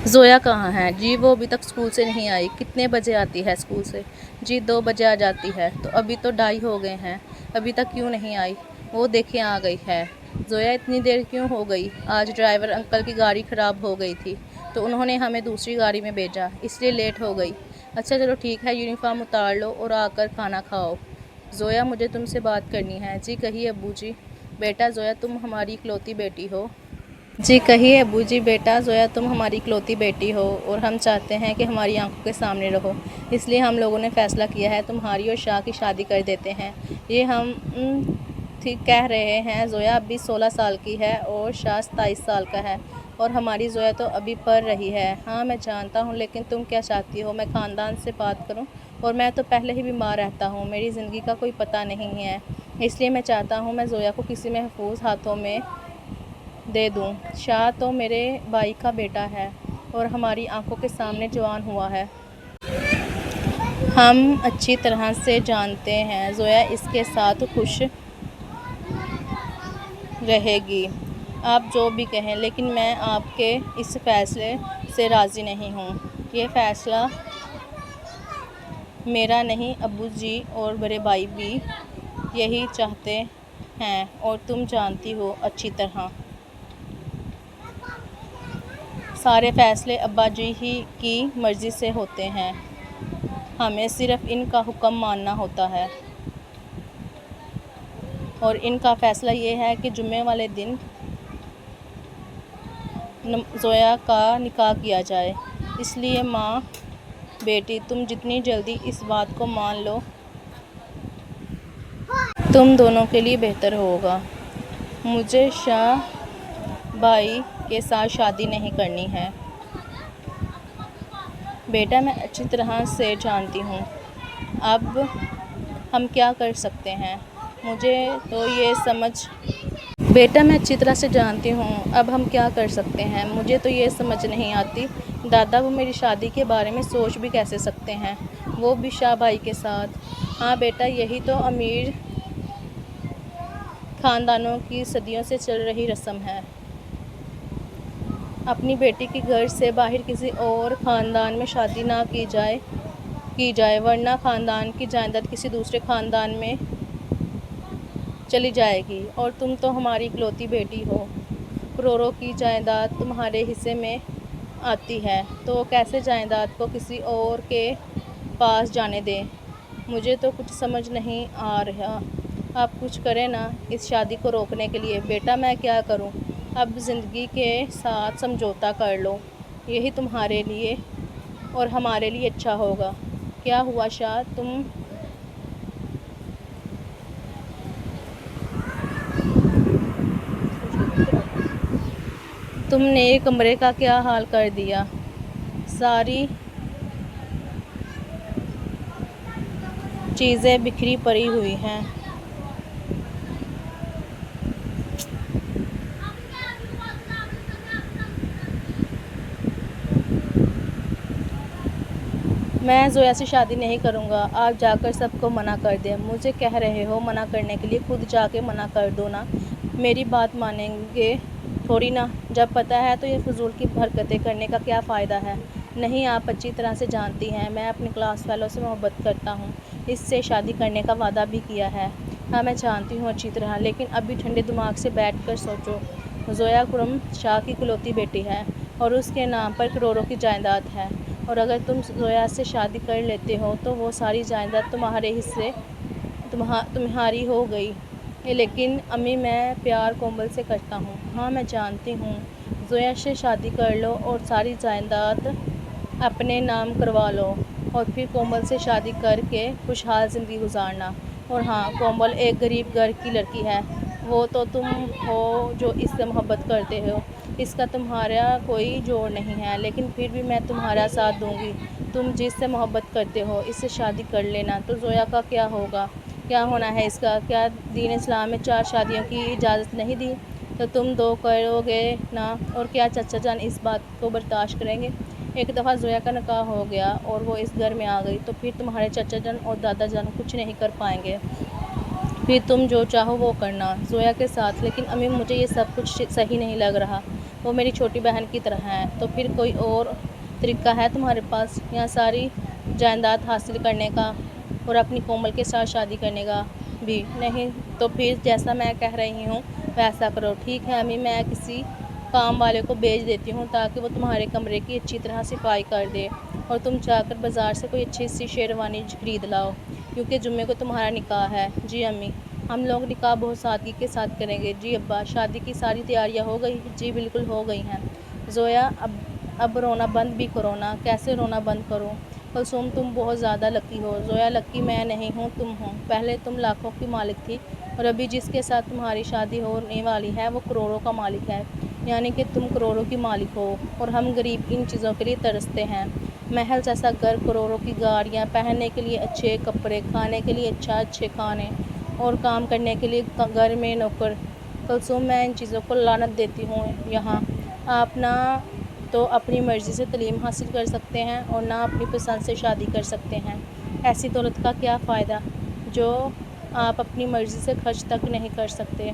ज़ोया कहाँ है जी? वो अभी तक स्कूल से नहीं आई। कितने बजे आती है स्कूल से? जी 2 बजे आ जाती है। तो अभी तो 2:30 हो गए हैं, अभी तक क्यों नहीं आई? वो देखें आ गई है। ज़ोया इतनी देर क्यों हो गई? आज ड्राइवर अंकल की गाड़ी ख़राब हो गई थी, तो उन्होंने हमें दूसरी गाड़ी में भेजा, इसलिए लेट हो गई। अच्छा चलो ठीक है, यूनिफ़ॉर्म उतार लो और आकर खाना खाओ। ज़ोया मुझे तुमसे बात करनी है। जी कहिए अब्बू जी। बेटा ज़ोया तुम हमारी इकलौती बेटी हो। जी कहिए अब्बू जी। बेटा ज़ोया तुम हमारी इकलौती बेटी हो और हम चाहते हैं कि हमारी आंखों के सामने रहो, इसलिए हम लोगों ने फ़ैसला किया है तुम्हारी और शाह की शादी कर देते हैं। ये हम ठीक कह रहे हैं। ज़ोया अभी 16 साल की है और शाह 27 साल का है और हमारी ज़ोया तो अभी पढ़ रही है। हाँ मैं जानता हूँ, लेकिन तुम क्या चाहती हो मैं ख़ानदान से बात करूँ? और मैं तो पहले ही बीमार रहता हूँ, मेरी ज़िंदगी का कोई पता नहीं है, इसलिए मैं चाहता हूँ मैं ज़ोया को किसी महफूज हाथों में दे दूँ। शाह तो मेरे भाई का बेटा है और हमारी आंखों के सामने जवान हुआ है। हम अच्छी तरह से जानते हैं ज़ोया इसके साथ खुश रहेगी। आप जो भी कहें, लेकिन मैं आपके इस फ़ैसले से राज़ी नहीं हूँ। ये फ़ैसला मेरा नहीं, अब्बू जी और बड़े भाई भी यही चाहते हैं और तुम जानती हो अच्छी तरह। सारे फ़ैसले अब्बा जी ही की मर्ज़ी से होते हैं, हमें सिर्फ़ इनका हुक्म मानना होता है। और इनका फ़ैसला ये है कि जुम्मे वाले दिन ज़ोया का निकाह किया जाए। इसलिए माँ बेटी तुम जितनी जल्दी इस बात को मान लो, तुम दोनों के लिए बेहतर होगा। मुझे शाह भाई के साथ शादी नहीं करनी है। बेटा मैं अच्छी तरह से जानती हूँ, अब हम क्या कर सकते हैं? मुझे तो ये समझ बेटा मैं अच्छी तरह से जानती हूँ, अब हम क्या कर सकते हैं? मुझे तो ये समझ नहीं आती। दादा वो मेरी शादी के बारे में सोच भी कैसे सकते हैं, वो भी शाह भाई के साथ? हाँ बेटा यही तो अमीर ख़ानदानों की सदियों से चल रही रस्म है। अपनी बेटी की घर से बाहर किसी और ख़ानदान में शादी ना की जाए, वरना ख़ानदान की जायदाद किसी दूसरे ख़ानदान में चली जाएगी। और तुम तो हमारी इकलौती बेटी हो, करोड़ों की जायदाद तुम्हारे हिस्से में आती है, तो कैसे जायदाद को किसी और के पास जाने दें? मुझे तो कुछ समझ नहीं आ रहा। आप कुछ करें ना इस शादी को रोकने के लिए। बेटा मैं क्या करूं? अब ज़िंदगी के साथ समझौता कर लो, यही तुम्हारे लिए और हमारे लिए अच्छा होगा। क्या हुआ शाह? तुमने कमरे का क्या हाल कर दिया? सारी चीज़ें बिखरी पड़ी हुई हैं। मैं ज़ोया से शादी नहीं करूँगा। आप जाकर सबको मना कर दें। मुझे कह रहे हो मना करने के लिए, खुद जाके मना कर दो ना। मेरी बात मानेंगे थोड़ी ना। जब पता है तो ये फ़िज़ूल की हरकतें करने का क्या फ़ायदा है? नहीं आप अच्छी तरह से जानती हैं मैं अपनी क्लास वालों से मोहब्बत करता हूँ, इससे शादी करने का वादा भी किया है। हाँ मैं जानती हूँ अच्छी तरह, लेकिन अभी ठंडे दिमाग से बैठ कर सोचो। ज़ोया खुर्रम शाह की इकलौती बेटी है और उसके नाम पर करोड़ों की जायदाद है, और अगर तुम ज़ोया से शादी कर लेते हो तो वो सारी जायदाद तुम्हारे हिस्से तुम्हारी हो गई। लेकिन अम्मी मैं प्यार कोमल से करता हूँ। हाँ मैं जानती हूँ। ज़ोया से शादी कर लो और सारी जायदाद अपने नाम करवा लो और फिर कोमल से शादी करके खुशहाल ज़िंदगी गुजारना। और हाँ कोमल एक गरीब घर की लड़की है, वो तो तुम हो जो इससे मोहब्बत करते हो, इसका तुम्हारा कोई जोड़ नहीं है, लेकिन फिर भी मैं तुम्हारा साथ दूंगी। तुम जिससे मोहब्बत करते हो इससे शादी कर लेना। तो ज़ोया का क्या होगा? क्या होना है इसका? क्या दीन इस्लाम में 4 शादियों की इजाज़त नहीं दी? तो तुम 2 करोगे ना? और क्या चाचा जान इस बात को बर्दाश्त करेंगे? एक दफ़ा ज़ोया का निकाह हो गया और वो इस घर में आ गई, तो फिर तुम्हारे चाचा जान और दादा जान कुछ नहीं कर पाएंगे। फिर तुम जो चाहो वो करना ज़ोया के साथ। लेकिन अम्मी मुझे ये सब कुछ सही नहीं लग रहा। वो मेरी छोटी बहन की तरह हैं। तो फिर कोई और तरीका है तुम्हारे पास यहाँ सारी जायदाद हासिल करने का और अपनी कोमल के साथ शादी करने का भी? नहीं तो फिर जैसा मैं कह रही हूँ वैसा करो। ठीक है अम्मी, मैं किसी काम वाले को भेज देती हूँ ताकि वो तुम्हारे कमरे की अच्छी तरह सफाई कर दे और तुम जाकर बाज़ार से कोई अच्छी सी शेरवानी खरीद लाओ, क्योंकि जुम्मे को तुम्हारा निकाह है। जी अम्मी, हम लोग निकाह बहुत सादगी के साथ करेंगे। जी अब्बा, शादी की सारी तैयारियां हो गई? जी बिल्कुल हो गई हैं। ज़ोया, अब रोना बंद भी करो ना। कैसे रोना बंद करूं? कुलसूम, तुम बहुत ज़्यादा लकी हो। ज़ोया, लकी मैं नहीं हूँ, तुम हो। पहले तुम लाखों की मालिक थी और अभी जिसके साथ तुम्हारी शादी होने वाली है वो करोड़ों का मालिक है। यानी कि तुम करोड़ों की मालिक हो और हम गरीब इन चीज़ों के लिए तरसते हैं। महल जैसा घर, करोड़ों की गाड़ियाँ, पहनने के लिए अच्छे कपड़े, खाने के लिए अच्छे खाने और काम करने के लिए घर में नौकर। कुलसूम, मैं इन चीज़ों को लानत देती हूँ। यहाँ आप ना तो अपनी मर्ज़ी से तालीम हासिल कर सकते हैं और ना अपनी पसंद से शादी कर सकते हैं। ऐसी दौलत का क्या फ़ायदा जो आप अपनी मर्ज़ी से खर्च तक नहीं कर सकते,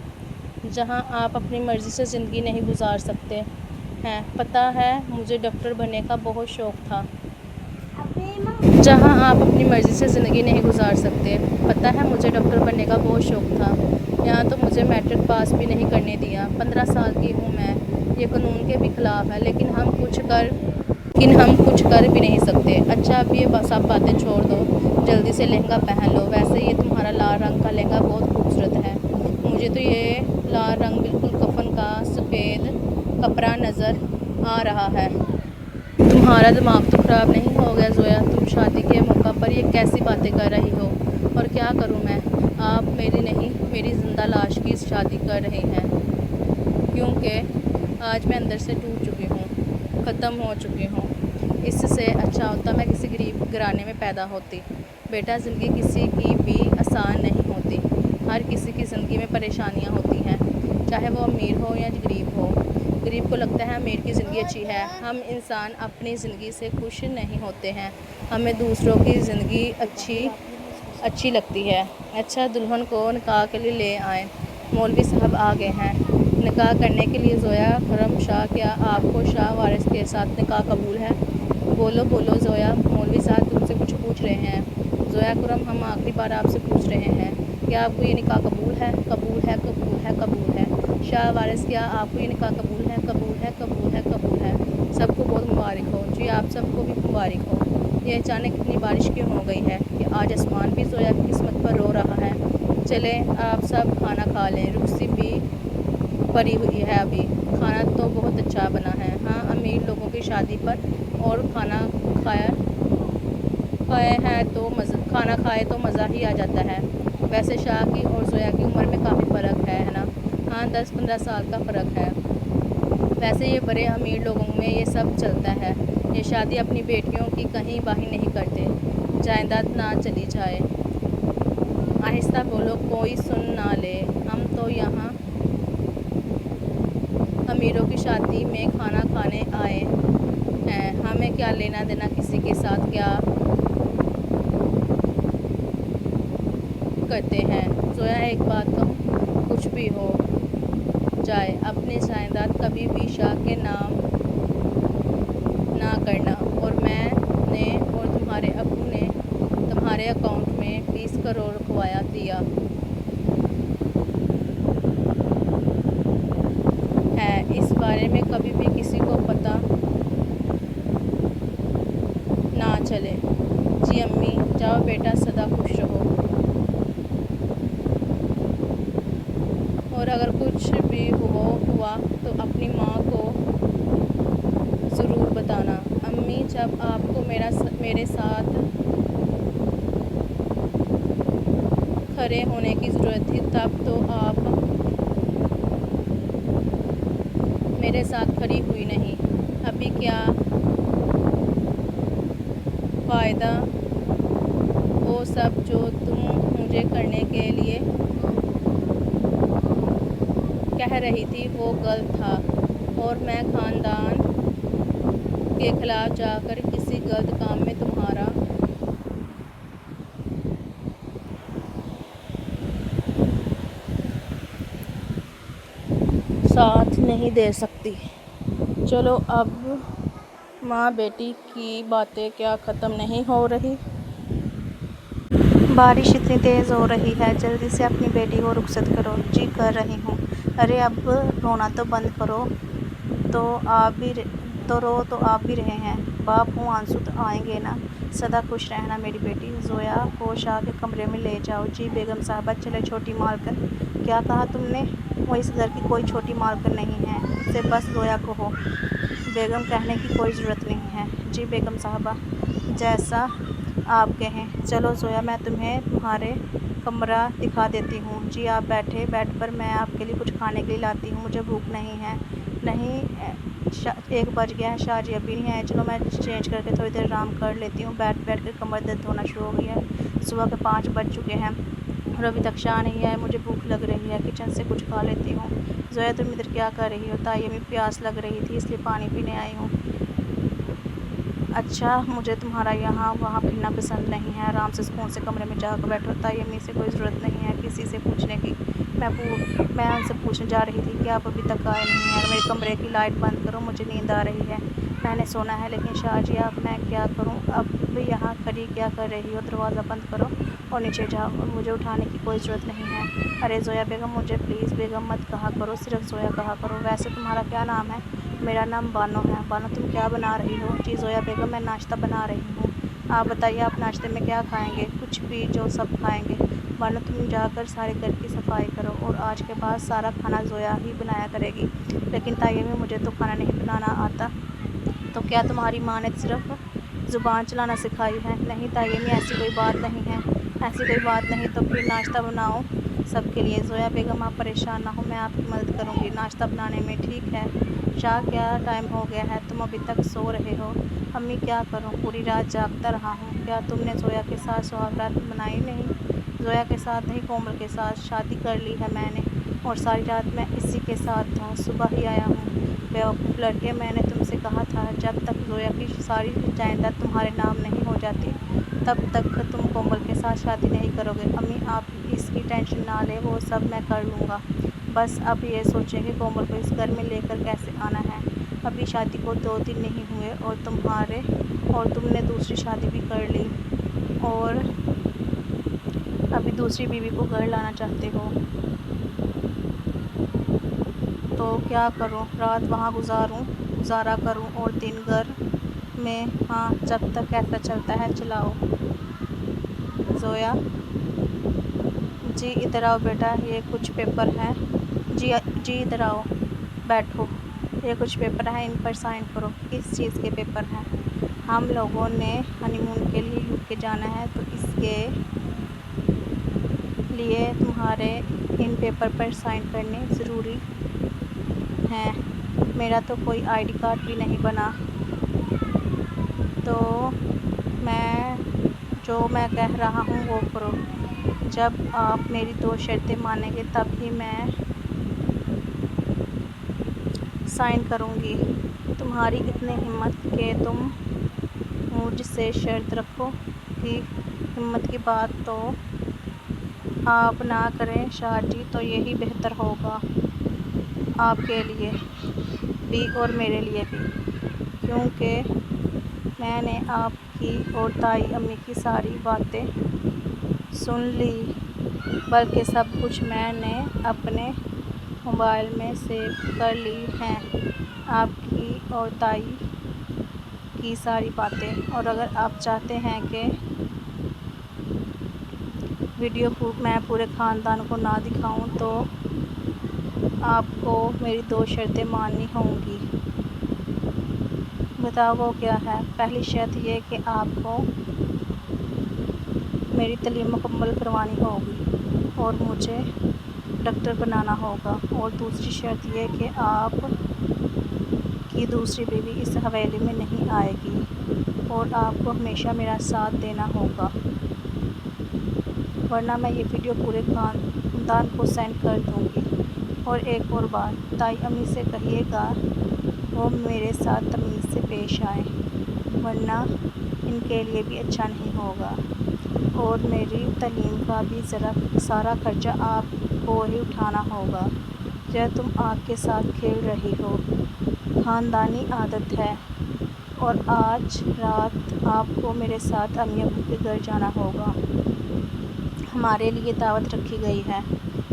जहाँ आप अपनी मर्ज़ी से ज़िंदगी नहीं गुजार सकते हैं। पता है मुझे डॉक्टर बनने का बहुत शौक़ था। जहाँ आप अपनी मर्ज़ी से ज़िंदगी नहीं गुजार सकते। पता है मुझे डॉक्टर बनने का बहुत शौक़ था। यहाँ तो मुझे मैट्रिक पास भी नहीं करने दिया। 15 साल की हूँ मैं। ये कानून के भी ख़िलाफ़ है, लेकिन हम कुछ कर भी नहीं सकते। अच्छा अब ये सब बातें छोड़ दो, जल्दी से लहंगा पहन लो। वैसे ये तुम्हारा लाल रंग का लहंगा बहुत खूबसूरत है। मुझे तो ये लाल रंग बिल्कुल कफन का सफ़ेद कपड़ा नज़र आ रहा है। तुम्हारा दिमाग तो ख़राब नहीं हो गया ज़ोया? तुम शादी के मौका पर ये कैसी बातें कर रही हो? और क्या करूं मैं? आप मेरी नहीं, मेरी ज़िंदा लाश की शादी कर रहे हैं, क्योंकि आज मैं अंदर से टूट चुकी हूँ, ख़त्म हो चुकी हूँ। इससे अच्छा होता मैं किसी गरीब घराने में पैदा होती। बेटा, ज़िंदगी किसी की भी आसान नहीं होती। हर किसी की ज़िंदगी में परेशानियाँ होती हैं, चाहे वो अमीर हो या गरीब हो। गरीब को लगता है अमीर की ज़िंदगी अच्छी है। हम इंसान अपनी ज़िंदगी से खुश नहीं होते हैं, हमें दूसरों की ज़िंदगी अच्छी लगती है। अच्छा, दुल्हन को निकाह के लिए ले आएँ। मौलवी साहब आ गए हैं निकाह करने के लिए। ज़ोया खुरम शाह, क्या आपको शाह वारिस के साथ निकाह कबूल है? बोलो बोलो ज़ोया, मौलवी साहब तुमसे कुछ पूछ रहे हैं। ज़ोया खुरम, हम आखिरी बार आपसे पूछ रहे हैं, क्या आपको ये निकाह कबूल है? कबूल है, कबूल है, कबूल है। शाह वारिस, क्या आपको ये निकाह कबूल है? कबूल है, कबूल है, कबूल है। सबको बहुत मुबारक हो। जी आप सबको भी मुबारक हो। ये अचानक इतनी बारिश क्यों हो गई है कि आज आसमान भी ज़ोया की किस्मत पर रो रहा है? चले आप सब खाना खा लें, रुखसी भी पड़ी हुई है अभी। खाना तो बहुत अच्छा बना है। हाँ, अमीर लोगों की शादी पर और खाना खाए तो मज़ा ही आ जाता है। वैसे शाह की और ज़ोया की उम्र में काफ़ी फ़र्क है ना? हाँ, 10-15 साल का फ़र्क है। वैसे ये बड़े अमीर लोगों में ये सब चलता है। ये शादी अपनी बेटियों की कहीं बाही नहीं करते, जायदाद ना चली जाए। आहिस्ता बोलो, कोई सुन ना ले। हम तो यहाँ अमीरों की शादी में खाना खाने आए हैं, हमें क्या लेना देना किसी के साथ क्या करते हैं। ज़ोया एक बात कहूँ, कुछ भी हो जाए अपनी जायदाद कभी भी शाह के नाम ना करना। और मैंने और तुम्हारे अब्बू ने तुम्हारे अकाउंट में 20 करोड़ रुपया दिया है। इस बारे में कभी भी किसी को पता ना चले। जी अम्मी, जाओ बेटा, सदा खुश रहो। और अगर कुछ भी हुआ तो अपनी माँ को ज़रूर बताना। अम्मी, जब आपको मेरे साथ खड़े होने की ज़रूरत थी तब तो आप मेरे साथ खड़ी हुई नहीं। अभी क्या फ़ायदा? वो सब जो तुम मुझे करने के लिए कह रही थी वो गलत था, और मैं ख़ानदान के ख़िलाफ़ जाकर किसी गलत काम में तुम्हारा साथ नहीं दे सकती। चलो अब माँ बेटी की बातें क्या ख़त्म नहीं हो रही। बारिश इतनी तेज़ हो रही है, जल्दी से अपनी बेटी को रुखसत करो। जी कर रही हूँ। अरे अब रोना तो बंद करो। तो आप भी रहे हैं। बाप हूँ, आंसू तो आएंगे ना। सदा खुश रहना मेरी बेटी। जोया को शाह के कमरे में ले जाओ। जी बेगम साहबा। चले छोटी मालकिन। क्या कहा तुमने? वो इस घर की कोई छोटी मालकिन नहीं है, उसे बस जोया को हो। बेगम कहने की कोई ज़रूरत नहीं है। जी बेगम साहबा, जैसा आप कहें। चलो जोया, मैं तुम्हें तुम्हारे कमरा दिखा देती हूँ। जी आप बैठे बेड पर, मैं आपके लिए कुछ खाने के लिए लाती हूँ। मुझे भूख नहीं है। नहीं, 1 बज गया है, शाह जी अभी नहीं आए। चलो मैं चेंज करके थोड़ी देर आराम कर लेती हूँ। बैठ कर कमर दर्द होना शुरू हो गई है। सुबह के 5 बज चुके हैं और अभी तक शाह नहीं आए। मुझे भूख लग रही है, किचन से कुछ खा लेती हूँ। जोया तुम इधर क्या कर रही हो? ताई अम्मी, प्यास लग रही थी इसलिए पानी पीने आई हूँ। अच्छा, मुझे तुम्हारा यहाँ वहाँ फिरना पसंद नहीं है। आराम से सुकून से कमरे में जाकर बैठो। ताई अम्मी से कोई ज़रूरत नहीं है किसी से पूछने की। मैं उनसे पूछने जा रही थी कि आप अभी तक आए नहीं हैं। मेरे कमरे की लाइट बंद करो, मुझे नींद आ रही है। मैंने सोना है, लेकिन शाह जी अब मैं क्या करूँ? अब यहाँ खड़ी क्या कर रही हो? दरवाज़ा बंद करो और नीचे जाओ, और मुझे उठाने की कोई ज़रूरत नहीं है। अरे जोया बेगम, मुझे प्लीज़ बेगम मत कहा करो, सिर्फ जोया कहा करो। वैसे तुम्हारा क्या नाम है? मेरा नाम बानो है। बानो, तुम क्या बना रही हो? जी जोया बेगम, मैं नाश्ता बना रही हूँ। आप बताइए, आप नाश्ते में क्या खाएंगे? कुछ भी, जो सब खाएंगे। बानो, तुम जाकर सारे घर की सफाई करो और आज के बाद सारा खाना जोया ही बनाया करेगी। लेकिन ताई में मुझे तो खाना नहीं बनाना आता। तो क्या तुम्हारी माँ ने सिर्फ ज़ुबान चलाना सिखाई है? नहीं ताई में, ऐसी कोई बात नहीं है। ऐसी कोई बात नहीं तो फिर नाश्ता बनाओ सबके लिए। जोया बेगम, आप परेशान ना हो, मैं आपकी मदद करूँगी नाश्ता बनाने में, ठीक है? शाह, क्या टाइम हो गया है, तुम अभी तक सो रहे हो? अम्मी, क्या करूँ, पूरी रात जागता रहा हूँ। क्या तुमने जोया के साथ सुहागरात मनाई नहीं? जोया के साथ नहीं, कोमल के साथ शादी कर ली है मैंने, और सारी रात मैं इसी के साथ था, सुबह ही आया हूँ। बेवकूफ़ लड़के, मैंने तुमसे कहा था जब तक जोया की सारी जायदाद तुम्हारे नाम नहीं हो जाती तब तक तुम कोमल के साथ शादी नहीं करोगे। अम्मी, आप इसकी टेंशन ना लें, वो सब मैं कर लूँगा। बस अब ये सोचें कि कोमल को इस घर में लेकर कैसे आना है। अभी शादी को 2 दिन नहीं हुए और तुमने दूसरी शादी भी कर ली और अभी दूसरी बीवी को घर लाना चाहते हो। तो क्या करूं? रात वहाँ गुजारा करूं और दिन घर में? हाँ, जब तक ऐसा चलता है चलाओ। जोया, जी इधर आओ बेटा, ये कुछ पेपर हैं। जी इधर आओ, बैठो। ये कुछ पेपर हैं, इन पर साइन करो। किस चीज़ के पेपर हैं? हम लोगों ने हनीमून के लिए यूके जाना है, तो इसके लिए तुम्हारे इन पेपर पर साइन करने ज़रूरी हैं। मेरा तो कोई आईडी कार्ड भी नहीं बना। तो मैं कह रहा हूँ वो करो। जब आप मेरी 2 शर्तें मानेंगे तब ही मैं साइन करूँगी। तुम्हारी इतनी हिम्मत कि तुम मुझसे शर्त रखो कि हिम्मत की बात तो आप ना करें शाह जी, तो यही बेहतर होगा आपके लिए भी और मेरे लिए भी, क्योंकि मैंने आपकी और ताई अम्मी की सारी बातें सुन ली, बल्कि सब कुछ मैंने अपने मोबाइल में सेव कर ली हैं, आपकी और ताई की सारी बातें। और अगर आप चाहते हैं कि वीडियो मैं पूरे ख़ानदान को ना दिखाऊं, तो आपको मेरी 2 शर्तें माननी होंगी। बताओ वो क्या है? पहली शर्त ये कि आपको मेरी तालीम मुकम्मल करवानी होगी और मुझे डॉक्टर बनाना होगा। और दूसरी शर्त ये कि आप की दूसरी बीवी इस हवेली में नहीं आएगी और आपको हमेशा मेरा साथ देना होगा, वरना मैं ये वीडियो पूरे ख़ानदान को सेंड कर दूँगी। और एक और बात, ताई अम्मी से कहिएगा वो मेरे साथ तमीज़ से पेश आए, वरना इनके लिए भी अच्छा नहीं होगा। और मेरी तालीम का भी सारा खर्चा आपको ही उठाना होगा। जब तुम आग के साथ खेल रही हो خاندانی عادت ہے اور آج رات آپ کو میرے ساتھ امی ابو کے گھر جانا ہوگا۔ ہمارے لیے دعوت رکھی گئی ہے،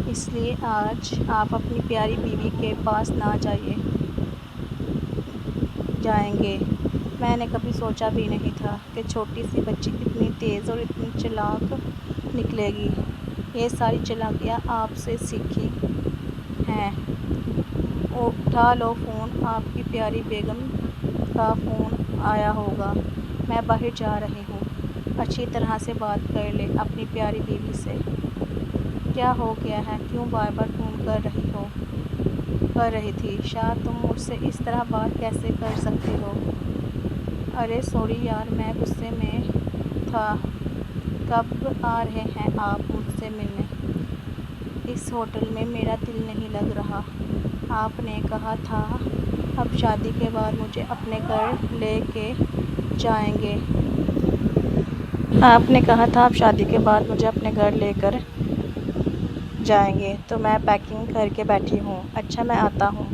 اس لیے آج آپ اپنی پیاری بیوی کے پاس نہ جائیں گے۔ میں نے کبھی سوچا بھی نہیں تھا کہ چھوٹی سی بچی اتنی تیز اور اتنی چالاک نکلے گی۔ یہ ساری چالاکیاں آپ سے سیکھی ہیں۔ اٹھا لو فون، آپ کی پیاری بیگم کا فون آیا ہوگا۔ میں باہر جا رہی ہوں، اچھی طرح سے بات کر لے اپنی پیاری بیوی سے۔ کیا ہو گیا ہے؟ کیوں بار بار فون کر رہی تھی؟ شاہ تم مجھ سے اس طرح بات کیسے کر سکتے ہو؟ ارے سوری یار، میں غصے میں تھا۔ کب آ رہے ہیں آپ مجھ سے ملنے؟ اس ہوٹل میں میرا دل نہیں لگ رہا۔ آپ نے کہا تھا اب شادی کے بعد مجھے اپنے گھر لے کے جائیں گے۔ آپ نے کہا تھا اب شادی کے بعد مجھے اپنے گھر لے کر جائیں گے، تو میں پیکنگ کر کے بیٹھی ہوں۔ اچھا میں آتا ہوں،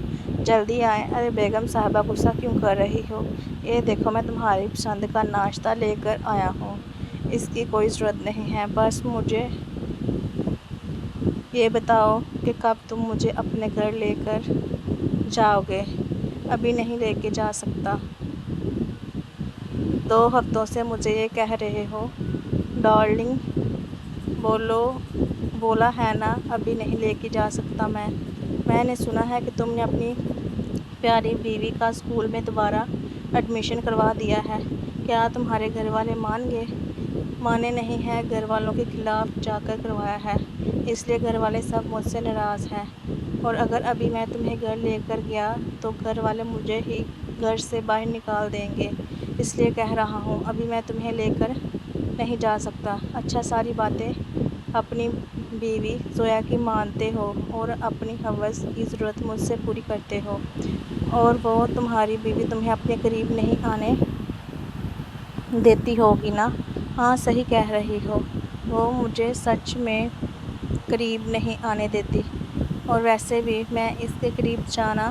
جلدی آئیں۔ ارے بیگم صاحبہ غصہ کیوں کر رہی ہو؟ یہ دیکھو میں تمہاری پسند کا ناشتہ لے کر آیا ہوں۔ اس کی کوئی ضرورت نہیں ہے، بس مجھے یہ بتاؤ کہ کب تم مجھے اپنے گھر لے کر جاؤ گے؟ ابھی نہیں لے کے جا سکتا۔ 2 ہفتوں سے مجھے یہ کہہ رہے ہو۔ ڈارلنگ بولا ہے نا ابھی نہیں لے کے جا سکتا میں نے سنا ہے کہ تم نے اپنی پیاری بیوی کا اسکول میں دوبارہ ایڈمیشن کروا دیا ہے۔ کیا تمہارے گھر والے مانے نہیں ہیں؟ گھر والوں کے خلاف جا کر کروایا ہے، اس لیے گھر والے سب مجھ سے ناراض ہیں، اور اگر ابھی میں تمہیں گھر لے کر گیا تو گھر والے مجھے ہی گھر سے باہر نکال دیں گے، اس لیے کہہ رہا ہوں ابھی میں تمہیں لے کر نہیں جا سکتا۔ اچھا ساری باتیں اپنی بیوی زویا کی مانتے ہو اور اپنی حوث کی ضرورت مجھ سے پوری کرتے ہو، اور وہ تمہاری بیوی تمہیں اپنے قریب نہیں آنے دیتی ہوگی نا؟ ہاں صحیح کہہ رہی ہو، وہ مجھے سچ میں قریب نہیں آنے دیتی، اور ویسے بھی میں اس کے قریب جانا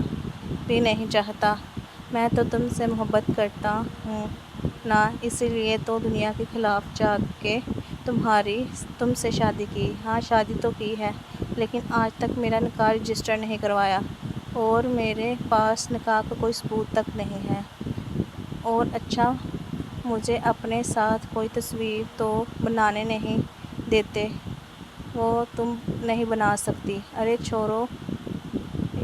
بھی نہیں چاہتا۔ میں تو تم سے محبت کرتا ہوں نا، اسی لیے تو دنیا کے خلاف جا کے تم سے شادی کی۔ ہاں شادی تو کی ہے، لیکن آج تک میرا نکاح رجسٹر نہیں کروایا، اور میرے پاس نکاح کا کوئی ثبوت تک نہیں ہے۔ اور اچھا مجھے اپنے ساتھ کوئی تصویر تو بنانے نہیں دیتے؟ وہ تم نہیں بنا سکتی؟ ارے چھوڑو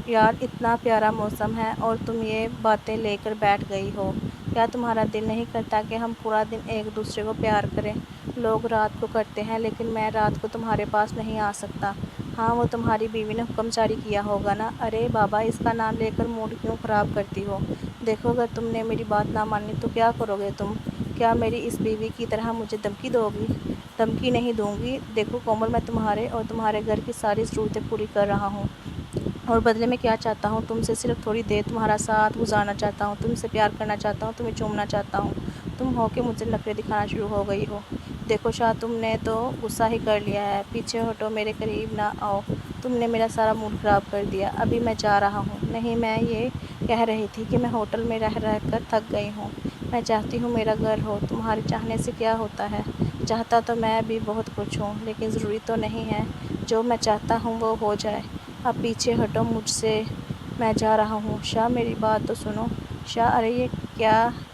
یار، اتنا پیارا موسم ہے اور تم یہ باتیں لے کر بیٹھ گئی ہو۔ کیا تمہارا دل نہیں کرتا کہ ہم پورا دن ایک دوسرے کو پیار کریں؟ لوگ رات کو کرتے ہیں، لیکن میں رات کو تمہارے پاس نہیں آ سکتا۔ ہاں وہ تمہاری بیوی نے حکم جاری کیا ہوگا نا۔ ارے بابا، اس کا نام لے کر موڈ کیوں خراب کرتی ہو؟ دیکھو اگر تم نے میری بات نہ مانی تو کیا کرو گے تم؟ کیا میری اس بیوی کی طرح مجھے دھمکی دو گی؟ دھمکی نہیں دوں گی۔ دیکھو کومل، میں تمہارے اور تمہارے گھر کی ساری ضرورتیں پوری کر رہا ہوں، اور بدلے میں کیا چاہتا ہوں؟ تم سے صرف تھوڑی دیر تمہارا ساتھ گزارنا چاہتا ہوں، تم سے پیار کرنا چاہتا ہوں، تمہیں چومنا چاہتا ہوں۔ تم ہو کہ مجھے نخرے دکھانا شروع ہو گئی ہو۔ دیکھو شاہ، تم نے تو غصہ ہی کر لیا ہے، پیچھے ہٹو، میرے قریب نہ آؤ، تم نے میرا سارا موڈ خراب کر دیا۔ ابھی میں جا رہا ہوں۔ نہیں، میں یہ کہہ رہی تھی کہ میں ہوٹل میں رہ کر تھک گئی ہوں، میں چاہتی ہوں میرا گھر ہو۔ تمہارے چاہنے سے کیا ہوتا ہے؟ چاہتا تو میں بھی بہت کچھ ہوں، لیکن ضروری تو نہیں ہے جو میں چاہتا ہوں وہ ہو جائے۔ اب پیچھے ہٹو مجھ سے، میں جا رہا ہوں۔ شاہ میری بات تو سنو۔ شاہ، ارے یہ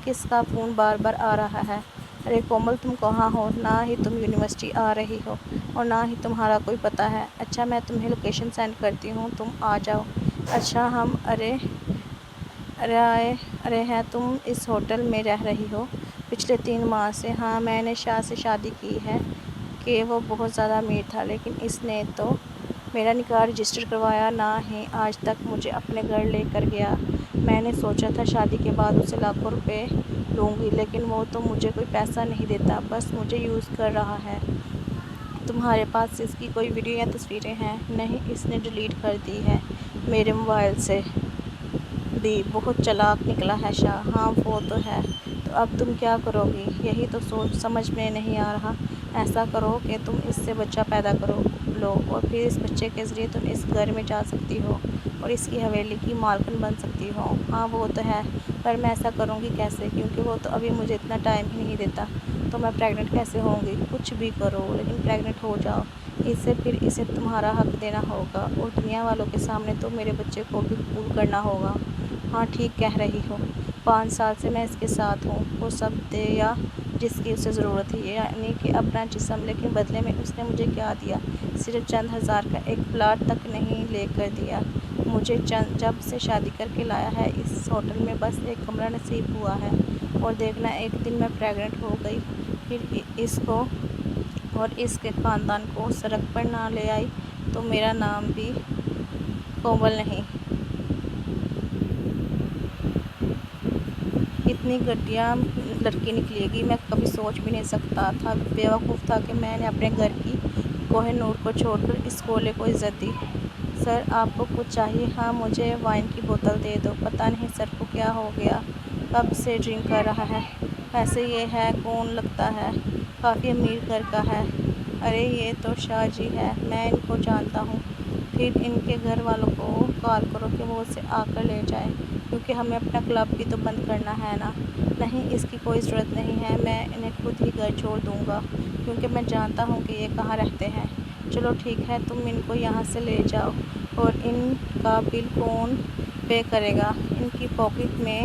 کس کا فون بار بار آ رہا ہے؟ ارے کومل، تم کہاں ہو؟ نہ ہی تم یونیورسٹی آ رہی ہو اور نہ ہی تمہارا کوئی پتہ ہے۔ اچھا میں تمہیں لوکیشن سینڈ کرتی ہوں، تم آ جاؤ۔ اچھا ہم ارے ہیں تم اس ہوٹل میں رہ رہی ہو پچھلے 3 ماہ سے؟ ہاں میں نے شاہ سے شادی کی ہے کہ وہ بہت زیادہ امیر تھا، لیکن اس نے تو میرا نکاح رجسٹر کروایا، نہ ہی آج تک مجھے اپنے گھر لے کر گیا۔ میں نے سوچا تھا شادی کے بعد اسے لاکھوں روپے دوں گی، لیکن وہ تو مجھے کوئی پیسہ نہیں دیتا، بس مجھے یوز کر رہا ہے۔ تمہارے پاس اس کی کوئی ویڈیو یا تصویریں ہیں؟ نہیں، اس نے ڈیلیٹ کر دی ہے میرے موبائل سے بھی۔ بہت چالاک نکلا ہے شاہ۔ ہاں وہ تو ہے، تو اب تم کیا کرو گی؟ یہی تو سمجھ میں نہیں آ رہا۔ ایسا کرو کہ تم اس سے بچہ پیدا کر لو، اور پھر اس بچے کے ذریعے تم اس گھر میں جا سکتی ہو اور اس کی حویلی کی مالکن بن سکتی ہوں۔ ہاں وہ تو ہے، پر میں ایسا کروں گی کیسے، کیونکہ وہ تو ابھی مجھے اتنا ٹائم ہی نہیں دیتا، تو میں پریگننٹ کیسے ہوں گی؟ کچھ بھی کرو لیکن پریگننٹ ہو جاؤ، پھر اسے تمہارا حق دینا ہوگا، اور دنیا والوں کے سامنے تو میرے بچے کو بھی قبول کرنا ہوگا۔ ہاں ٹھیک کہہ رہی ہو، 5 سال سے میں اس کے ساتھ ہوں، وہ سب دے یا جس کی اسے ضرورت ہے، یعنی کہ اپنا جسم، لیکن بدلے میں اس نے مجھے کیا دیا؟ صرف چند ہزار کا ایک پلاٹ تک نہیں لے کر دیا مجھے، جب سے شادی کر کے لایا ہے اس ہوٹل میں بس ایک کمرہ نصیب ہوا ہے، اور دیکھنا ایک دن میں پریگننٹ ہو گئی، پھر اس کو اور اس کے خاندان کو سڑک پر نہ لے آئی تو میرا نام بھی کومل نہیں۔ اتنی گھٹیا لڑکی نکلے گی میں کبھی سوچ بھی نہیں سکتا تھا، بیوقوف تھا کہ میں نے اپنے گھر کی کوہ نور کو چھوڑ کر اس گولے کو عزت دی۔ سر آپ کو کچھ چاہیے؟ ہاں مجھے وائن کی بوتل دے دو۔ پتہ نہیں سر کو کیا ہو گیا، کب سے ڈرنک کر رہا ہے۔ ویسے یہ ہے کون لگتا ہے، کافی امیر گھر کا ہے۔ ارے یہ تو شاہ جی ہے، میں ان کو جانتا ہوں۔ پھر ان کے گھر والوں کو کال کرو کہ وہ اسے آ کر لے جائیں، کیونکہ ہمیں اپنا کلب بھی تو بند کرنا ہے نا۔ نہیں اس کی کوئی ضرورت نہیں ہے، میں انہیں خود ہی گھر چھوڑ دوں گا، کیونکہ میں جانتا ہوں کہ یہ کہاں رہتے ہیں۔ چلو ٹھیک ہے، تم ان کو یہاں سے لے جاؤ، اور ان کا بل کون پے کرے گا؟ ان کی پاکٹ میں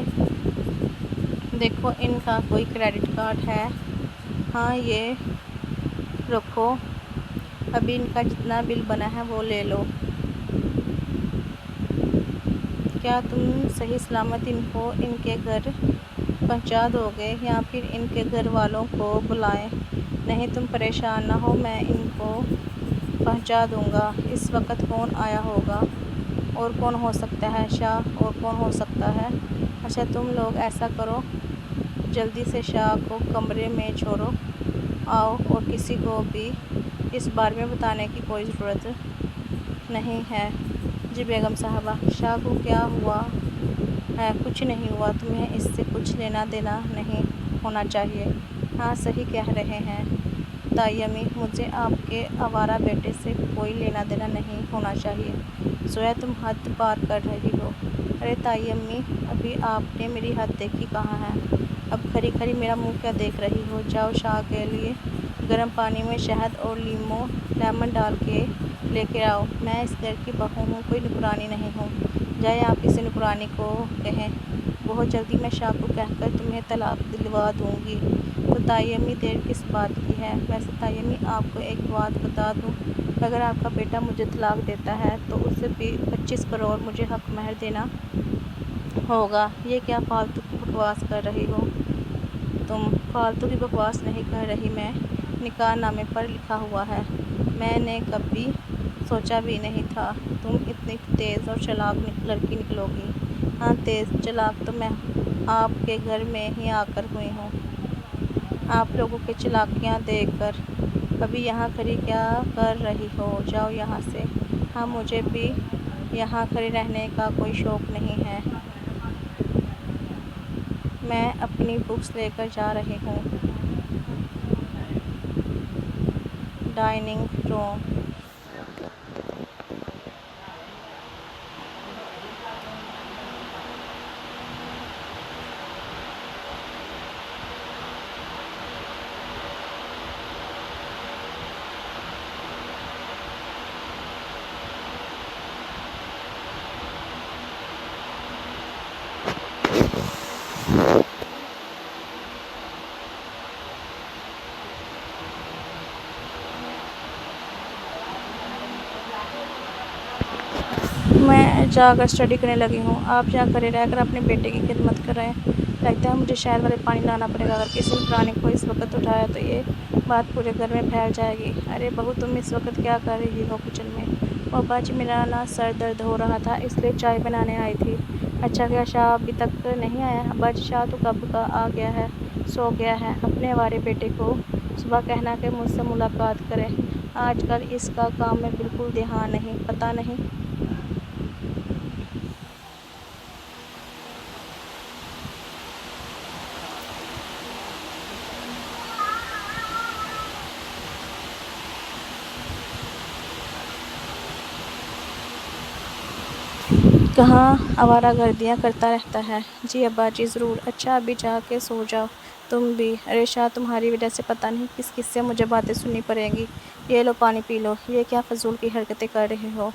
دیکھو، ان کا کوئی کریڈٹ کارڈ ہے؟ ہاں یہ رکھو، ابھی ان کا جتنا بل بنا ہے وہ لے لو۔ کیا تم صحیح سلامت ان کو ان کے گھر پہنچا دو گے، یا پھر ان کے گھر والوں کو بلائیں؟ نہیں تم پریشان نہ ہو، میں ان کو پہنچا دوں گا۔ اس وقت کون آیا ہوگا؟ اور کون ہو سکتا ہے؟ شاہ اور کون ہو سکتا ہے؟ اچھا تم لوگ ایسا کرو، جلدی سے شاہ کو کمرے میں چھوڑو آؤ، اور کسی کو بھی اس بارے میں بتانے کی کوئی ضرورت نہیں ہے۔ جی بیگم صاحبہ، شاہ کو کیا ہوا ہے؟ کچھ نہیں ہوا، تمہیں اس سے کچھ لینا دینا نہیں ہونا چاہیے۔ ہاں صحیح کہہ رہے ہیں طائی امی، مجھے آپ کے آوارہ بیٹے سے کوئی لینا دینا نہیں ہونا چاہیے۔ زویا تم حد پار کر رہی ہو۔ ارے طائی امی، ابھی آپ نے میری حد دیکھی کہاں ہے؟ اب کھری کھری میرا منہ کیا دیکھ رہی ہو؟ جاؤ شاہ کے لیے گرم پانی میں شہد اور لیمن ڈال کے لے کے آؤ۔ میں اس گھر کی بہو ہوں، کوئی نوکرانی نہیں ہوں۔ جائیں آپ کسی نوکرانی کو کہیں، بہت جلدی میں شاہ کو کہہ کر تمہیں طلاق دلوا دوں گی۔ تو طائی امی دیر کس بات کی ہے؟ ویسے طائی امی آپ کو ایک بات بتا دوں، اگر آپ کا بیٹا مجھے طلاق دیتا ہے تو اسے 25 کروڑ مجھے حق مہر دینا ہوگا۔ یہ کیا فالتو کی بکواس کر رہی ہو تم؟ فالتو کی بکواس نہیں کر رہی میں، نکاح نامے پر لکھا ہوا ہے۔ میں نے کبھی سوچا بھی نہیں تھا تم اتنی تیز اور چالاک لڑکی نکلو گی۔ ہاں تیز چالاک تو میں آپ کے گھر میں ہی آ کر ہوئی ہوں، آپ لوگوں کی چالاکیاں دیکھ کر۔ ابھی یہاں کھڑی کیا کر رہی ہو؟ جاؤ یہاں سے۔ ہاں مجھے بھی یہاں کھڑی رہنے کا کوئی شوق نہیں ہے، میں اپنی بکس لے کر جا رہی ہوں ڈائننگ روم۔ میں جا کر اسٹڈی کرنے لگی ہوں، آپ یہاں کھڑے رہ کر اپنے بیٹے کی خدمت کر رہے ہیں۔ لگتا ہے مجھے شہر والے پانی لانا پڑے گا، اگر کسی نوکرانی کو اس وقت اٹھایا تو یہ بات پورے گھر میں پھیل جائے گی۔ ارے بہو تم اس وقت کیا کر رہی ہو کچن میں؟ او باجی میرا نا سر درد ہو رہا تھا، اس لیے چائے بنانے آئی تھی۔ اچھا کیا شاہ ابھی تک نہیں آیا؟ باجی شاہ تو کب کا آ گیا ہے، سو گیا ہے۔ اپنے آوارے بیٹے کو صبح کہنا کہ مجھ سے ملاقات کرے، آج کل اس کا کام میں بالکل دھیان نہیں، پتہ نہیں کہاں آوارہ گردیاں کرتا رہتا ہے؟ جی ابا جی ضرور۔ اچھا ابھی جا کے سو جاؤ تم بھی۔ ارے شاہ تمہاری وجہ سے پتہ نہیں کس کس سے مجھے باتیں سننی پڑیں گی۔ یہ لو پانی پی لو۔ یہ کیا فضول کی حرکتیں کر رہے ہو؟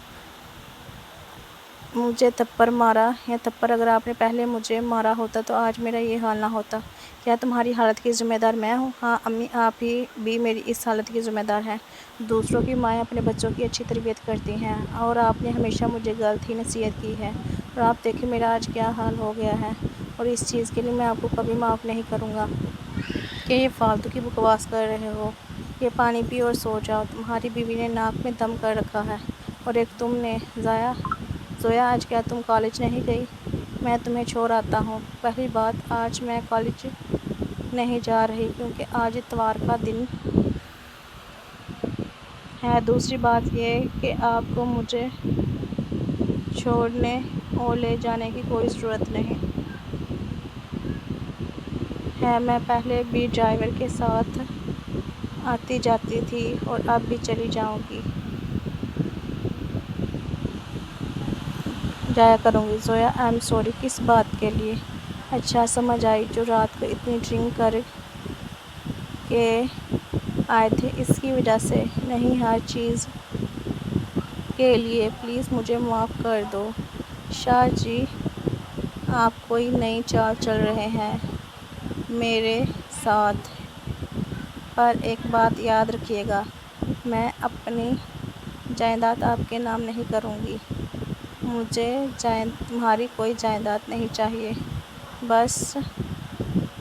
مجھے تھپڑ مارا یا تھپڑ اگر آپ نے پہلے مجھے مارا ہوتا تو آج میرا یہ حال نہ ہوتا۔ کیا تمہاری حالت کی ذمہ دار میں ہوں؟ ہاں امی آپ ہی بھی میری اس حالت کی ذمہ دار ہیں۔ دوسروں کی مائیں اپنے بچوں کی اچھی تربیت کرتی ہیں اور آپ نے ہمیشہ مجھے غلط ہی نصیحت کی ہے، اور آپ دیکھیں میرا آج کیا حال ہو گیا ہے، اور اس چیز کے لیے میں آپ کو کبھی معاف نہیں کروں گا کہ یہ فالتو کی بکواس کر رہے ہو۔ یہ پانی پیو اور سو جاؤ۔ تمہاری بیوی نے ناک میں دم کر رکھا ہے، اور ایک تم نے زویا آج کیا تم کالج نہیں گئی؟ میں تمہیں چھوڑ آتا ہوں۔ پہلی بات آج میں کالج نہیں جا رہی کیونکہ آج اتوار کا دن ہے۔ دوسری بات یہ کہ آپ کو مجھے چھوڑنے اور لے جانے کی کوئی ضرورت نہیں ہے۔ میں پہلے بھی ڈرائیور کے ساتھ آتی جاتی تھی اور اب بھی چلی جایا کروں گی۔ Zoya I am sorry. کس بات کے لیے؟ اچھا سمجھ آئی جو رات کو اتنی ڈرنک کر کے آئے تھے اس کی وجہ سے؟ نہیں ہر چیز کے لیے پلیز مجھے معاف کر دو۔ شاہ جی آپ کوئی نئی چال چل رہے ہیں میرے ساتھ، پر ایک بات یاد رکھیے گا میں اپنی جائیداد آپ کے نام نہیں کروں گی۔ مجھے تمہاری کوئی جائیداد نہیں چاہیے، بس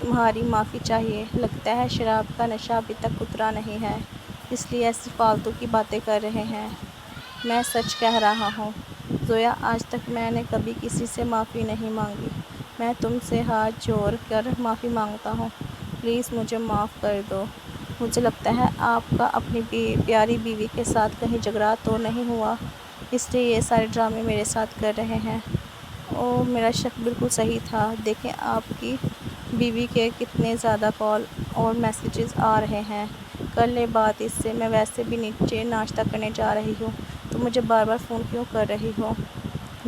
تمہاری معافی چاہیے۔ لگتا ہے شراب کا نشہ ابھی تک اترا نہیں ہے اس لیے ایسی فالتو کی باتیں کر رہے ہیں۔ میں سچ کہہ رہا ہوں زویا آج تک میں نے کبھی کسی سے معافی نہیں مانگی۔ میں تم سے ہاتھ جوڑ کر معافی مانگتا ہوں، پلیز مجھے معاف کر دو۔ مجھے لگتا ہے آپ کا اپنی پیاری بیوی کے ساتھ کہیں جھگڑا تو نہیں ہوا اس لیے یہ سارے ڈرامے میرے ساتھ کر رہے ہیں۔ اوہ میرا شک بالکل صحیح تھا۔ دیکھیں آپ کی بیوی کے کتنے زیادہ کال اور میسیجز آ رہے ہیں۔ کر لیں بات اس سے۔ میں ویسے بھی نیچے ناشتہ کرنے جا رہی ہوں، تم مجھے بار بار فون کیوں کر رہی ہو؟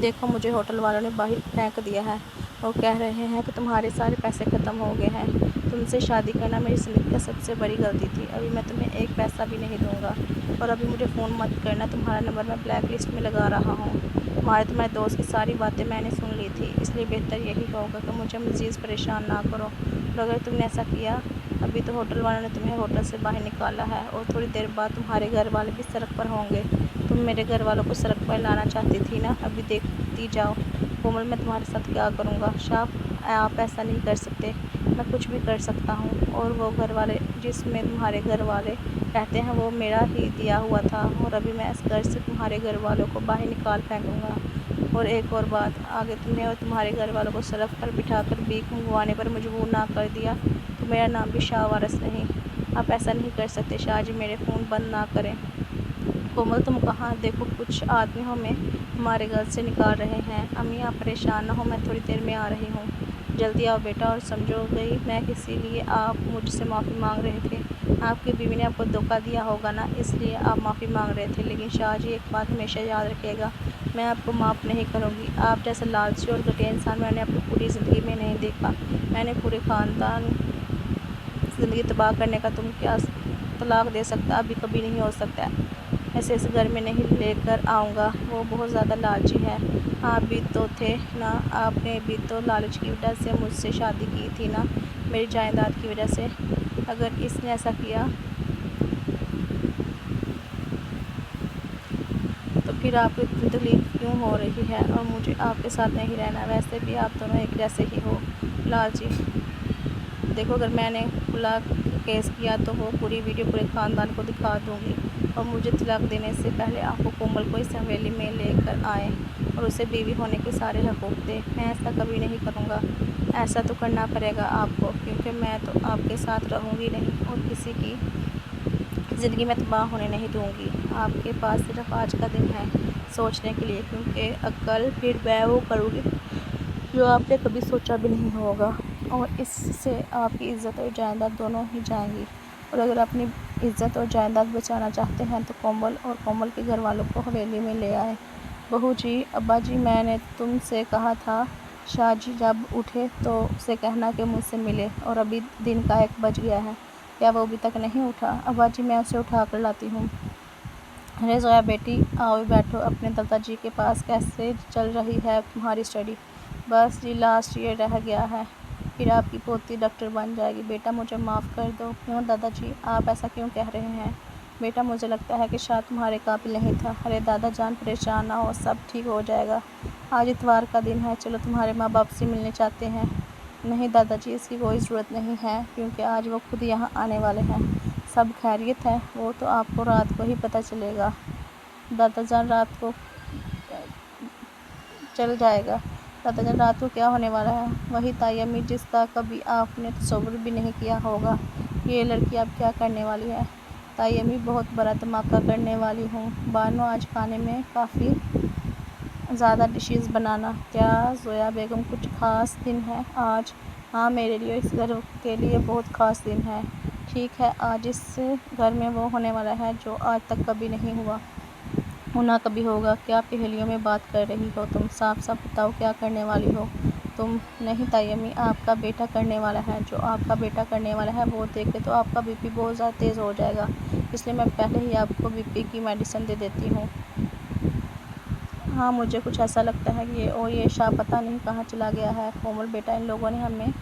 دیکھو مجھے ہوٹل والوں نے باہر پھینک دیا ہے اور کہہ رہے ہیں کہ تمہارے سارے پیسے ختم ہو گئے ہیں۔ تم سے شادی کرنا میری زندگی کی سب سے بڑی غلطی تھی۔ ابھی میں تمہیں ایک پیسہ بھی نہیں دوں گا، اور ابھی مجھے فون مت کرنا۔ تمہارا نمبر میں بلیک لسٹ میں لگا رہا ہوں۔ تمہارے دوست کی ساری باتیں میں نے سن لی تھی، اس لیے بہتر یہی ہوگا کہ مجھے مزید پریشان نہ کرو، اور اگر تم نے ایسا کیا ابھی تو ہوٹل والوں نے تمہیں ہوٹل سے باہر نکالا ہے، اور تھوڑی دیر بعد تمہارے گھر والے بھی سڑک پر ہوں گے۔ تم میرے گھر والوں کو سڑک پر لانا چاہتی تھی نا؟ ابھی دیکھتی جاؤ کومل میں تمہارے ساتھ کیا کروں گا۔ شاہ آپ ایسا نہیں کر سکتے، میں کچھ بھی کر سکتا ہوں، اور وہ گھر والے جس میں تمہارے گھر والے رہتے ہیں وہ میرا ہی دیا ہوا تھا، اور ابھی میں اس گھر سے تمہارے گھر والوں کو باہر نکال پھینکوں گا۔ اور ایک اور بات، آگے تمہیں اور تمہارے گھر والوں کو سڑک پر بٹھا کر بھیک منگوانے پر مجبور نہ کر دیا تو میرا نام بھی شاہ وارث نہیں۔ آپ ایسا نہیں کر سکتے۔ شاہ جی میرے فون بند نہ کریں۔ کومل تم کہاں؟ دیکھو کچھ آدمی ہمیں ہمارے گھر سے نکال رہے ہیں۔ امی آپ پریشان نہ ہو، میں تھوڑی دیر میں آ رہی ہوں۔ جلدی آؤ بیٹا۔ اور سمجھو گئی میں کسی لیے آپ مجھ سے معافی مانگ رہے تھے؟ آپ کی بیوی نے آپ کو دھوکہ دیا ہوگا نا، اس لیے آپ معافی مانگ رہے تھے۔ لیکن شاہ جی ایک بات ہمیشہ یاد رکھیے گا، میں آپ کو معاف نہیں کروں گی۔ آپ جیسا لالچی اور گھٹیا انسان میں نے اپنی پوری زندگی میں نہیں دیکھا۔ میں نے پورے خاندان زندگی تباہ کرنے کا تم کیا طلاق دے سکتا؟ ابھی کبھی نہیں ہو سکتا۔ ایسے اس گھر میں نہیں لے کر آؤں گا۔ وہ بہت زیادہ لالچی ہے۔ آپ بھی تو تھے نا، آپ نے بھی تو لالچ کی وجہ سے مجھ سے شادی کی تھی نا، میری جائیداد کی وجہ سے۔ اگر اس نے ایسا کیا تو پھر آپ کو اتنی تکلیف کیوں ہو رہی ہے اور مجھے آپ کے ساتھ نہیں رہنا؟ ویسے بھی آپ دونوں ایک جیسے ہی ہو، لالچی۔ دیکھو اگر میں نے خلا کیس کیا تو وہ پوری ویڈیو پورے خاندان کو دکھا دوں گی، اور مجھے طلاق دینے سے پہلے آپ کو کومل کو اس حویلی میں لے کر آئیں اور اسے بیوی ہونے کے سارے حقوق دیں۔ میں ایسا کبھی نہیں کروں گا۔ ایسا تو کرنا پڑے گا آپ کو، کیونکہ میں تو آپ کے ساتھ رہوں گی نہیں اور کسی کی زندگی میں تباہ ہونے نہیں دوں گی۔ آپ کے پاس صرف آج کا دن ہے سوچنے کے لیے، کیونکہ کل پھر میں وہ کروں گی جو آپ نے کبھی سوچا بھی نہیں ہوگا، اور اس سے آپ کی عزت اور جائیداد دونوں ہی جائیں گی۔ اور اگر اپنی عزت اور جائیداد بچانا چاہتے ہیں تو کومل اور کومل کے گھر والوں کو حویلی میں لے آئیں۔ बहू जी, अब्बा जी, मैंने तुमसे कहा था शाह जी जब उठे तो उसे कहना कि मुझसे मिले, और अभी दिन का 1 बज गया है, क्या वो अभी तक नहीं उठा? अब्बा जी, मैं उसे उठा कर लाती हूँ। अरे ज़ोया बेटी, आओ बैठो अपने दादाजी के पास। कैसे चल रही है तुम्हारी स्टडी? बस जी, लास्ट ईयर रह गया है, फिर आपकी पोती डॉक्टर बन जाएगी। बेटा मुझे माफ़ कर दो। क्यों दादाजी, आप ऐसा क्यों कह रहे हैं? बेटा मुझे लगता है कि शाह तुम्हारे काबिल नहीं था। अरे दादा जान, परेशान ना हो, सब ठीक हो जाएगा। आज इतवार का दिन है, चलो तुम्हारे माँ बाप से मिलने चाहते हैं। नहीं दादाजी, इसकी कोई ज़रूरत नहीं है, क्योंकि आज वो खुद यहाँ आने वाले हैं। सब खैरियत है? वो तो आपको रात को ही पता चलेगा। दादा जान, रात को चल जाएगा। दादा जान, रात को क्या होने वाला है? वही ताई अम्मी जिसका कभी आपने तसव्वुर भी नहीं किया होगा। ये लड़की अब क्या करने वाली है? ताई अम्मी, बहुत बड़ा धमाका करने वाली हूँ। बानो, आज खाने में काफ़ी ज़्यादा डिशेस बनाना। क्या ज़ोया बेगम, कुछ ख़ास दिन है आज? हाँ, मेरे लिए, इस घर के लिए बहुत ख़ास दिन है। ठीक है, आज इस घर में वो होने वाला है जो आज तक कभी नहीं हुआ, ना कभी होगा। क्या पहेलियों में बात कर रही हो तुम? साफ साफ बताओ, क्या करने वाली हो तुम? नहीं ताई अम्मी, आपका बेटा करने वाला है। जो आपका बेटा करने वाला है वो देख के तो आपका बीपी बहुत ज़्यादा तेज़ हो जाएगा, इसलिए मैं पहले ही आपको बीपी की मेडिसिन दे देती हूँ। हाँ, मुझे कुछ ऐसा लगता है कि ये शाह पता नहीं कहाँ चला गया है। कोमल बेटा, इन लोगों ने हमें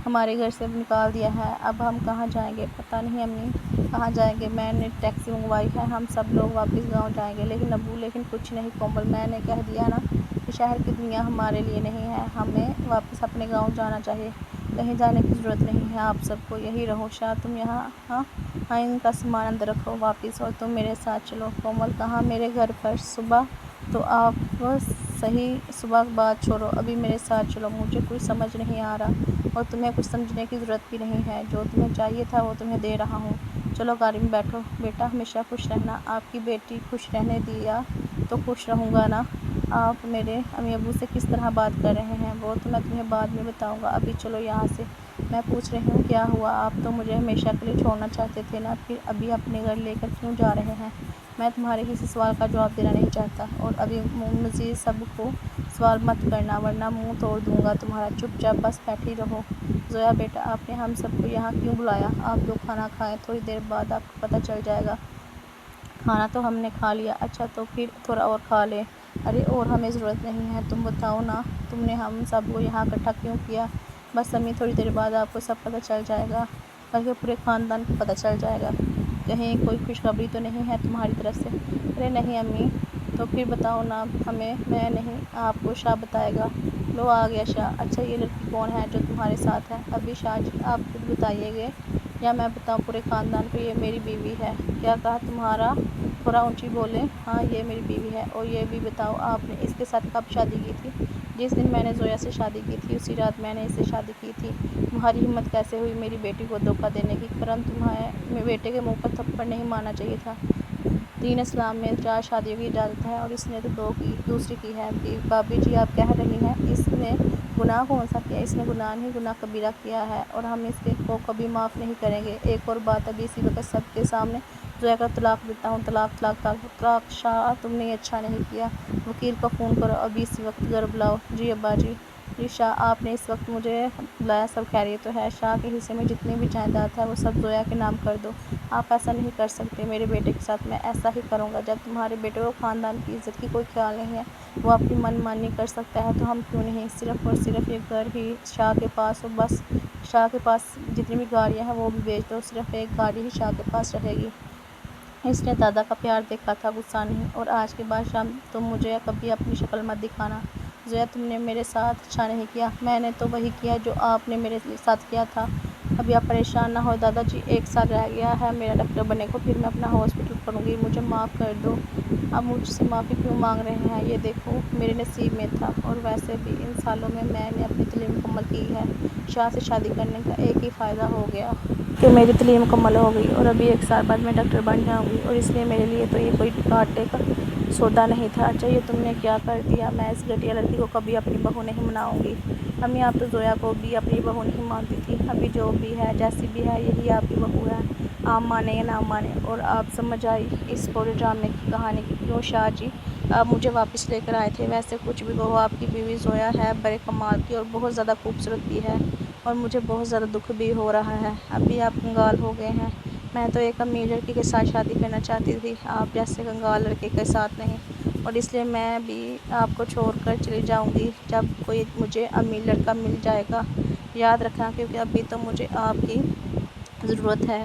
हमारे घर से निकाल दिया है, अब हम कहाँ जाएंगे? पता नहीं अम्मी, कहाँ जाएंगे? मैंने टैक्सी मंगवाई है, हम सब लोग वापस गांव जाएंगे। लेकिन अब्बू, लेकिन कुछ नहीं कोमल, मैंने कह दिया ना कि शहर की दुनिया हमारे लिए नहीं है, हमें वापस अपने गांव जाना चाहिए। कहीं जाने की ज़रूरत नहीं है आप सबको, यही रहो। शाह तुम यहाँ, हाँ हाँ, इनका सामान अंदर रखो वापस, और तुम मेरे साथ चलो। कोमल, कहाँ? मेरे घर पर। सुबह तो आप सही, सुबह की बात छोड़ो, अभी मेरे साथ चलो। मुझे कुछ समझ नहीं आ रहा, और तुम्हें कुछ समझने की ज़रूरत भी नहीं है। जो तुम्हें चाहिए था वो तुम्हें दे रहा हूँ। चलो गाड़ी में बैठो। बेटा हमेशा खुश रहना। आपकी बेटी खुश रहने दिया तो खुश रहूँगा ना। आप मेरे अम्मी अब्बू से किस तरह बात कर रहे हैं वो तो मैं तुम्हें बाद में बताऊँगा, अभी चलो यहाँ से। मैं पूछ रही हूँ क्या हुआ? आप तो मुझे हमेशा के लिए छोड़ना चाहते थे ना, फिर अभी अपने घर लेकर क्यों जा रहे हैं? मैं तुम्हारे किसी सवाल का जवाब देना नहीं चाहता, और अभी मज़ीद सबको सवाल मत करना, वरना मुंह तोड़ दूँगा तुम्हारा। चुपचाप बस बैठी रहो। ज़ोया बेटा, आपने हम सबको यहाँ क्यों बुलाया? आप लोग खाना खाएं, थोड़ी देर बाद आपको पता चल जाएगा। खाना तो हमने खा लिया। अच्छा, तो फिर थोड़ा और खा लें। अरे और हमें ज़रूरत नहीं है, तुम बताओ ना, तुमने हम सबको यहाँ इकट्ठा क्यों किया? बस अम्मी, थोड़ी देर बाद आपको सब पता चल जाएगा, बल्कि पूरे ख़ानदान को पता चल जाएगा। कहीं कोई खुशखबरी तो नहीं है तुम्हारी तरफ से? अरे नहीं अम्मी। तो फिर बताओ ना हमें। मैं नहीं, आपको शाह बताएगा। लो आ गया शाह। अच्छा, ये लड़की कौन है जो तुम्हारे साथ है? अभी शाह जी आप खुद बताइएगा, या मैं बताऊँ पूरे ख़ानदान को? ये मेरी बीवी है। क्या कहा तुम्हारा? थोड़ा ऊंची बोले। हाँ, ये मेरी बीवी है। और ये भी बताओ, आपने इसके साथ कब शादी की थी? जिस दिन मैंने ज़ोया से शादी की थी उसी रात मैंने इससे शादी की थी। तुम्हारी हिम्मत कैसे हुई मेरी बेटी को धोखा देने की? परंतु तुम्हारे बेटे के मुंह पर थप्पड़ नहीं मारना चाहिए था। दीन इस्लाम में 4 शादियों की इजाज़त है, और इसने तो 2 की, दूसरी की है। भाभी जी आप कह रही हैं इसने गुनाह कौन सा किया? इसने गुनाह नहीं, गुनाह कबीरा किया है, और हम इसके को कभी माफ़ नहीं करेंगे। एक और बात, अभी इसी वक्त सबके सामने ज़ोया का तलाक देता हूँ। तलाक तलाक तलाक तलाक। शाह तुमने अच्छा नहीं किया, वकील को फ़ोन करो, अभी इसी वक्त घर बुलाओ। जी अब्बा जी। जी शाह, आपने इस वक्त मुझे बुलाया, सब खैरियत तो है? शाह के हिस्से में जितनी भी जायदाद है वो सब ज़ोया के नाम कर दो। आप ऐसा नहीं कर सकते मेरे बेटे के साथ। मैं ऐसा ही करूँगा। जब तुम्हारे बेटे को ख़ानदान की इज़्ज़त की कोई ख्याल नहीं है, वो अपनी मनमानी कर सकता है, तो हम क्यों नहीं? सिर्फ़ और सिर्फ ये घर ही शाह के पास हो, बस। शाह के पास जितनी भी गाड़ियाँ हैं वो भी बेच दो, सिर्फ़ एक गाड़ी ही शाह के पास रहेगी। इसने दादा का प्यार देखा था, गुस्सा नहीं। और आज के बाद शाम तुम मुझे कभी अपनी शक्ल मत दिखाना। ज़ोया तुमने मेरे साथ अच्छा नहीं किया। मैंने तो वही किया जो आपने मेरे साथ किया था। अभी आप परेशान ना हो दादाजी, 1 साल रह गया है मेरा डॉक्टर बनने को, फिर मैं अपना हॉस्पिटल करूँगी। मुझे माफ़ कर दो। अब मुझसे माफ़ी क्यों मांग रहे हैं? ये देखो मेरे नसीब में था, और वैसे भी इन सालों में मैंने अपनी तालीम मुकम्मल की है। शाह से शादी करने का एक ही फ़ायदा हो गया कि मेरी तालीम मुकम्मल हो गई, और अभी 1 साल बाद मैं डॉक्टर बन जाऊंगी, और इसलिए मेरे लिए तो ये कोई घाटे का सौदा नहीं था। अच्छा, ये तुमने क्या कर दिया? मैं इस घटिया लड़की को कभी अपनी बहू नहीं मनाऊंगी। अम्मी, आप तो ज़ोया को भी अपनी बहू नहीं मानती थी, अभी जो भी है, जैसी भी है, यही आपकी बहू है। आप माने या ना माने, और आप समझ आई इस पूरे ड्रामे की कहानी की। क्यों शाह जी, آپ مجھے واپس لے کر آئے تھے۔ ویسے کچھ بھی کہو، آپ کی بیوی زویا ہے بڑے کمال کی اور بہت زیادہ خوبصورت بھی ہے، اور مجھے بہت زیادہ دکھ بھی ہو رہا ہے۔ ابھی آپ کنگال ہو گئے ہیں۔ میں تو ایک امیر لڑکی کے ساتھ شادی کرنا چاہتی تھی، آپ جیسے کنگال لڑکے کے ساتھ نہیں، اور اس لیے میں بھی آپ کو چھوڑ کر چلی جاؤں گی جب کوئی مجھے امیر لڑکا مل جائے گا۔ یاد رکھنا، کیونکہ ابھی تو مجھے آپ کی ضرورت ہے۔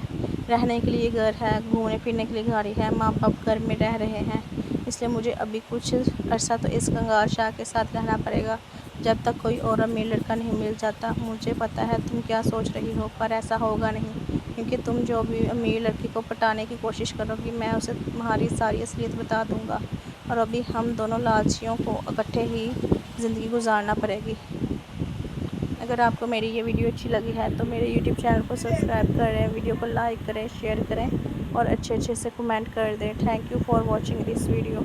رہنے کے لیے گھر ہے، گھومنے پھرنے کے لیے گاڑی ہے، ماں باپ گھر میں رہ رہے ہیں، اس لیے مجھے ابھی کچھ عرصہ تو اس کنگال شاہ کے ساتھ رہنا پڑے گا جب تک کوئی اور امیر لڑکا نہیں مل جاتا۔ مجھے پتہ ہے تم کیا سوچ رہی ہو، پر ایسا ہوگا نہیں، کیونکہ تم جو بھی امیر لڑکی کو پٹانے کی کوشش کرو گی، میں اسے تمہاری ساری اصلیت بتا دوں گا، اور ابھی ہم دونوں لالچیوں کو اکٹھے ہی زندگی گزارنا پڑے گی۔ اگر آپ کو میری یہ ویڈیو اچھی لگی ہے تو میرے یوٹیوب چینل کو سبسکرائب کریں، ویڈیو کو لائک کریں، شیئر کریں، اور اچھے سے کمنٹ کر دیں۔ Thank you for watching this video.